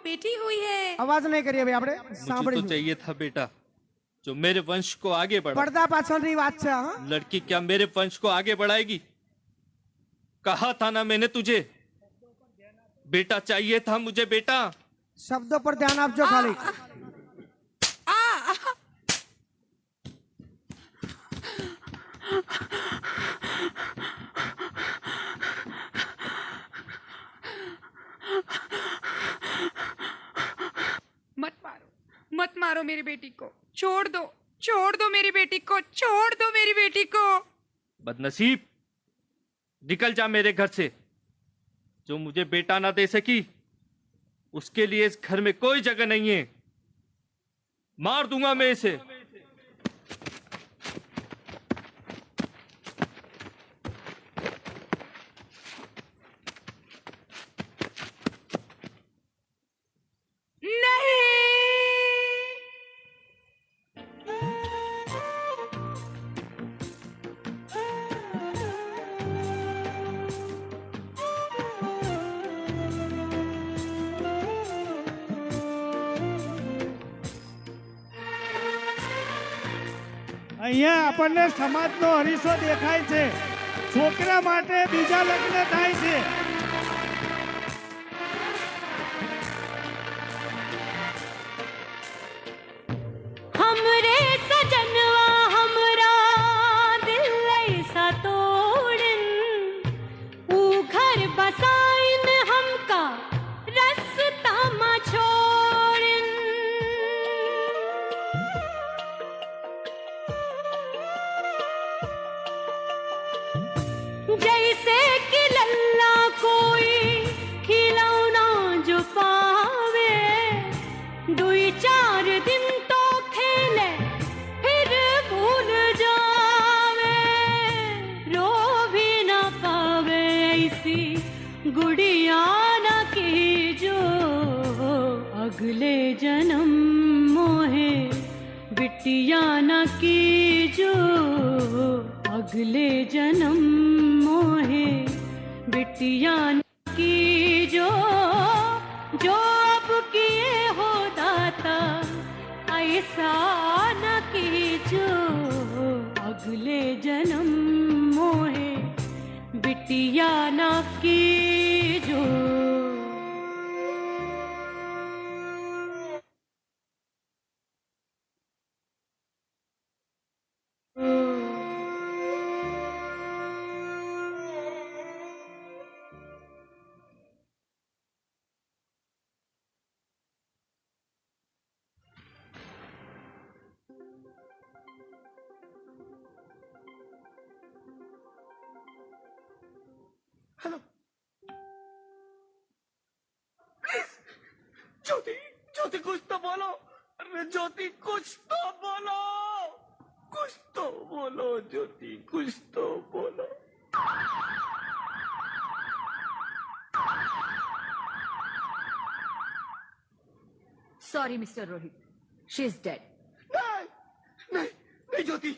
बेटी हुई है। अवाज नहीं करिए भाई आपने मुझे सांभળી तो चाहिए था बेटा जो मेरे वंश को आगे बढ़ा। પડદા પાછળની વાત છે હા। लड़की क्या मेरे वंश को आगे बढ़ाएगी? कहा था ना मैंने तुझे, बेटा चाहिए था मुझे बेटा। શબ્દો પર ધ્યાન આપજો ખાલી। मत मारो मेरी बेटी को, छोड़ दो मेरी बेटी को, छोड़ दो मेरी बेटी को। बदनसीब, निकल जा मेरे घर से। जो मुझे बेटा ना दे सकी उसके लिए इस घर में कोई जगह नहीं है। मार दूंगा मैं इसे। અહીંયા આપણને સમાજનો હરીસો દેખાય છે। છોકરા માટે બીજા લગ્ન થાય છે। हमरे सजनवा हमरा दिल ऐसा तोड़न, ऊ घर बसाइन हमका रस्ता मा छोड़न। जैसे कि लल्ला कोई खिलौना जो पावे, दुई चार दिन तो खेले फिर भूल जावे, रो भी न पावे ऐसी गुड़िया न की जो अगले जन्म मोहे बिटिया न की जो अगले जन्म मोहे बिटिया न की जो अब किए हो दाता ऐसा न कीजो अगले जन्म मोहे बिटिया न कीजो। हेलो ज्योति, ज्योति कुछ तो बोलो। अरे ज्योति कुछ तो बोलो, कुछ तो बोलो ज्योति, कुछ तो बोलो। Sorry mister Rohit, she is dead. नहीं नहीं नहीं ज्योति,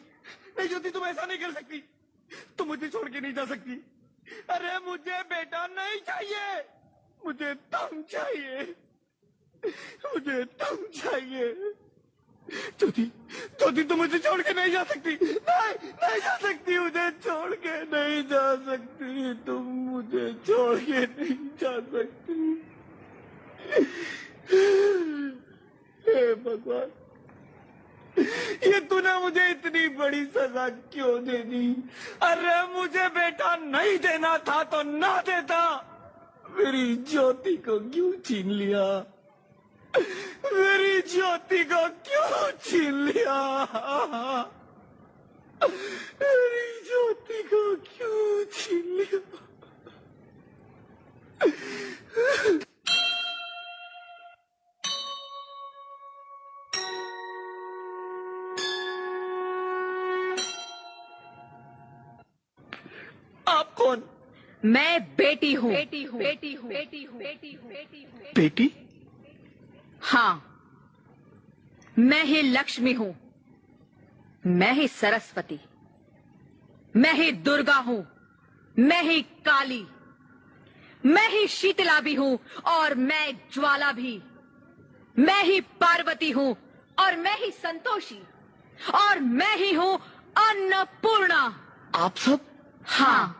नहीं ज्योति, तुम ऐसा नहीं कर सकती। तुम मुझे छोड़ के नहीं जा सकती। अरे मुझे बेटा नहीं चाहिए, मुझे तुम चाहिए, मुझे तुम चाहिए। ज्योति, ज्योति तुम मुझे छोड़ के नहीं जा सकती। नहीं नहीं जा सकती, मुझे छोड़ के नहीं जा सकती। तुम मुझे छोड़ के नहीं जा सकती। हे भगवान, ये तूने मुझे इतनी बड़ी सजा क्यों दे दी? अरे मुझे बेटा नहीं देना था तो ना देता। मेरी ज्योति को क्यों छीन लिया? मेरी ज्योति को क्यों छीन लिया? मेरी ज्योति को क्यों छीन लिया? आप कौन? मैं बेटी हूँ। बेटी? हाँ, मैं ही लक्ष्मी हूँ, मैं ही सरस्वती, मैं ही दुर्गा हूँ, मैं ही काली, मैं ही शीतला भी हूँ और मैं ज्वाला भी। मैं ही पार्वती हूँ और मैं ही संतोषी और मैं ही हूँ अन्नपूर्णा। आप सब? हाँ,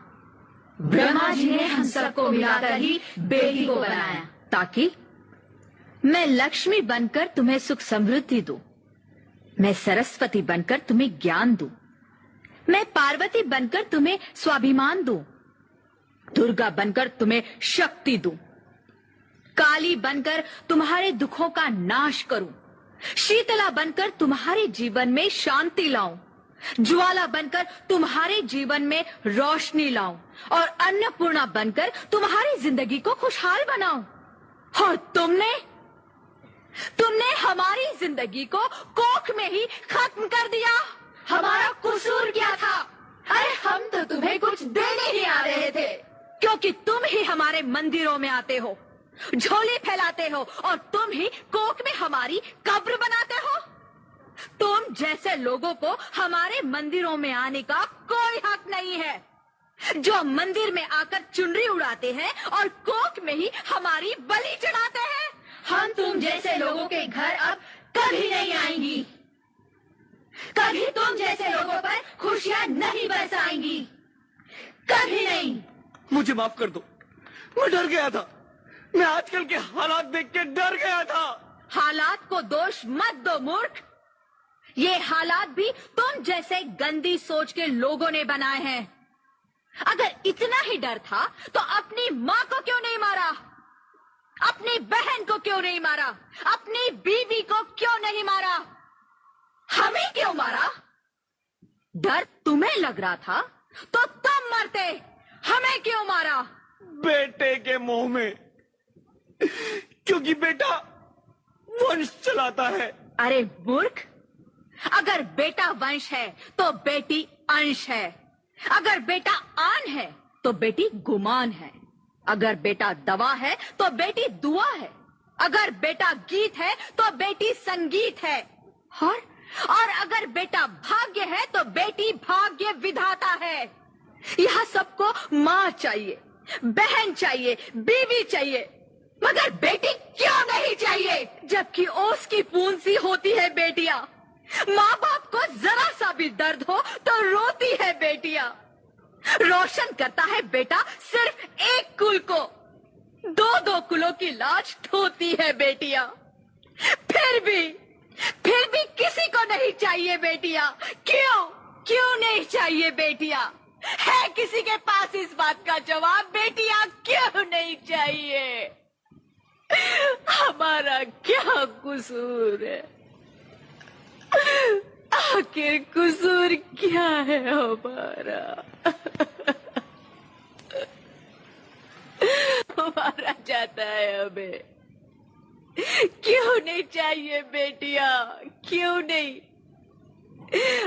ब्रह्मा जी ने हम सबको मिलाकर ही बेटी को बनाया ताकि मैं लक्ष्मी बनकर तुम्हें सुख समृद्धि दूं, मैं सरस्वती बनकर तुम्हें ज्ञान दूं, मैं पार्वती बनकर तुम्हें स्वाभिमान दूं, दुर्गा बनकर तुम्हें शक्ति दूं, काली बनकर तुम्हारे दुखों का नाश करूं, शीतला बनकर तुम्हारे जीवन में शांति लाऊं, ज्वाला बनकर तुम्हारे जीवन में रोशनी लाऊं और अन्नपूर्णा बनकर तुम्हारी जिंदगी को खुशहाल बनाऊं। और तुमने हमारी जिंदगी को कोख में ही खत्म कर दिया। हमारा कसूर क्या था? अरे हम तो तुम्हें कुछ देने ही आ रहे थे, क्योंकि तुम ही हमारे मंदिरों में आते हो, झोली फैलाते हो और तुम ही कोख में हमारी कब्र बनाते हो। तुम जैसे लोगों को हमारे मंदिरों में आने का कोई हक नहीं है, जो मंदिर में आकर चुनरी उड़ाते हैं और कोख में ही हमारी बलि चढ़ाते हैं। हम तुम जैसे लोगों के घर अब कभी नहीं आएंगी, कभी तुम जैसे लोगों पर खुशियां नहीं बरसाएंगी, कभी नहीं। मुझे माफ कर दो, मैं डर गया था। मैं आजकल के हालात देख के डर गया था। हालात को दोष मत दो मूर्ख, ये हालात भी तुम जैसे गंदी सोच के लोगों ने बनाए हैं। अगर इतना ही डर था तो अपनी माँ को क्यों नहीं मारा, अपनी बहन को क्यों नहीं मारा, अपनी बीवी को क्यों नहीं मारा, हमें क्यों मारा? डर तुम्हें लग रहा था तो तुम मरते, हमें क्यों मारा? बेटे के मोह में, क्योंकि बेटा वंश चलाता है। अरे मूर्ख, अगर बेटा वंश है तो बेटी अंश है, अगर बेटा आन है तो बेटी गुमान है, अगर बेटा दवा है तो बेटी दुआ है, अगर बेटा गीत है तो बेटी संगीत है, और अगर बेटा भाग्य है तो बेटी भाग्य विधाता है। यह सबको माँ चाहिए, बहन चाहिए, बीवी चाहिए, मगर बेटी क्यों नहीं चाहिए? जबकि ओस की पूंछ सी होती है बेटियां, माँ बाप को जरा सा भी दर्द हो तो रोती है बेटियां। रोशन करता है बेटा सिर्फ एक कुल को, दो कुलों की लाज ढोती है बेटियां। फिर भी किसी को नहीं चाहिए बेटियां। क्यों नहीं चाहिए बेटियां? है किसी के पास इस बात का जवाब? बेटियां क्यों नहीं चाहिए? हमारा क्या कसूर है? आखिर कसूर क्या है हमारा? मारा जाता है हमें। क्यों नहीं चाहिए बेटियां? क्यों नहीं?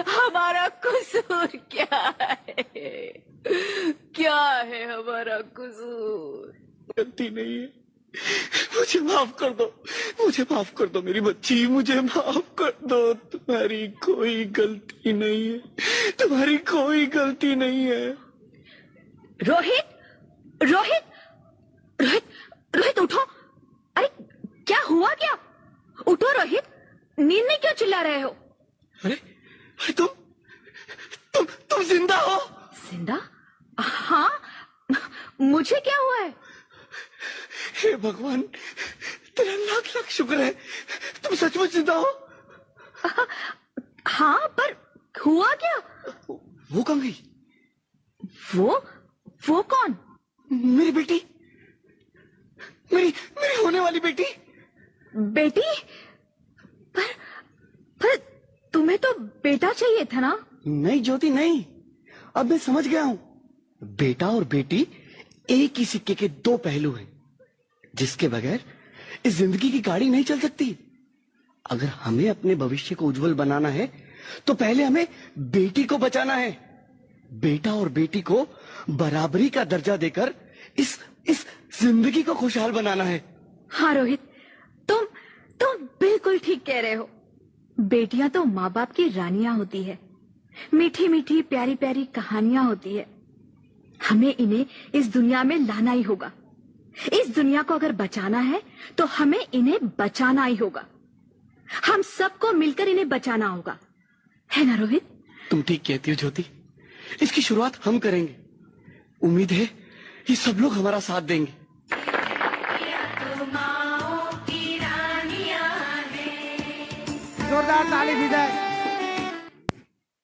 हमारा कसूर क्या है? क्या है हमारा कसूर? गलती नहीं है, मुझे माफ कर दो, मुझे माफ कर दो मेरी बच्ची, मुझे माफ कर दो। तुम्हारी कोई गलती नहीं है, तुम्हारी कोई गलती नहीं है। रोहित उठो। अरे क्या हुआ? क्या? उठो रोहित, नींद में क्यों चिल्ला रहे हो? अरे तुम जिंदा हो? जिंदा? हाँ, मुझे क्या हुआ है? हे भगवान, तेरा लाख लाख शुक्र है, तुम सचमुच जिंदा हो। हाँ, पर हुआ क्या? वो कहाँ गई? वो कौन? मेरी बेटी, मेरी होने वाली बेटी। बेटी? पर तुम्हें तो बेटा चाहिए था ना? नहीं ज्योति नहीं, अब मैं समझ गया हूँ। बेटा और बेटी एक ही सिक्के के दो पहलू हैं, जिसके बगैर इस जिंदगी की गाड़ी नहीं चल सकती। अगर हमें अपने भविष्य को उज्जवल बनाना है तो पहले हमें बेटी को बचाना है। बेटा और बेटी को बराबरी का दर्जा देकर इस जिंदगी को खुशहाल बनाना है। हाँ रोहित, तुम बिल्कुल ठीक कह रहे हो। बेटियां तो माँ बाप की रानियां होती है, मीठी मीठी प्यारी प्यारी कहानियां होती है। हमें इन्हें इस दुनिया में लाना ही होगा, इस दुनिया को अगर बचाना है तो हमें इन्हें बचाना ही होगा। हम सबको मिलकर इन्हें बचाना होगा, है ना रोहित? तुम ठीक कहती हो ज्योति, इसकी शुरुआत हम करेंगे। उम्मीद है ये सब लोग हमारा साथ देंगे। जोरदार ताली दी जाए।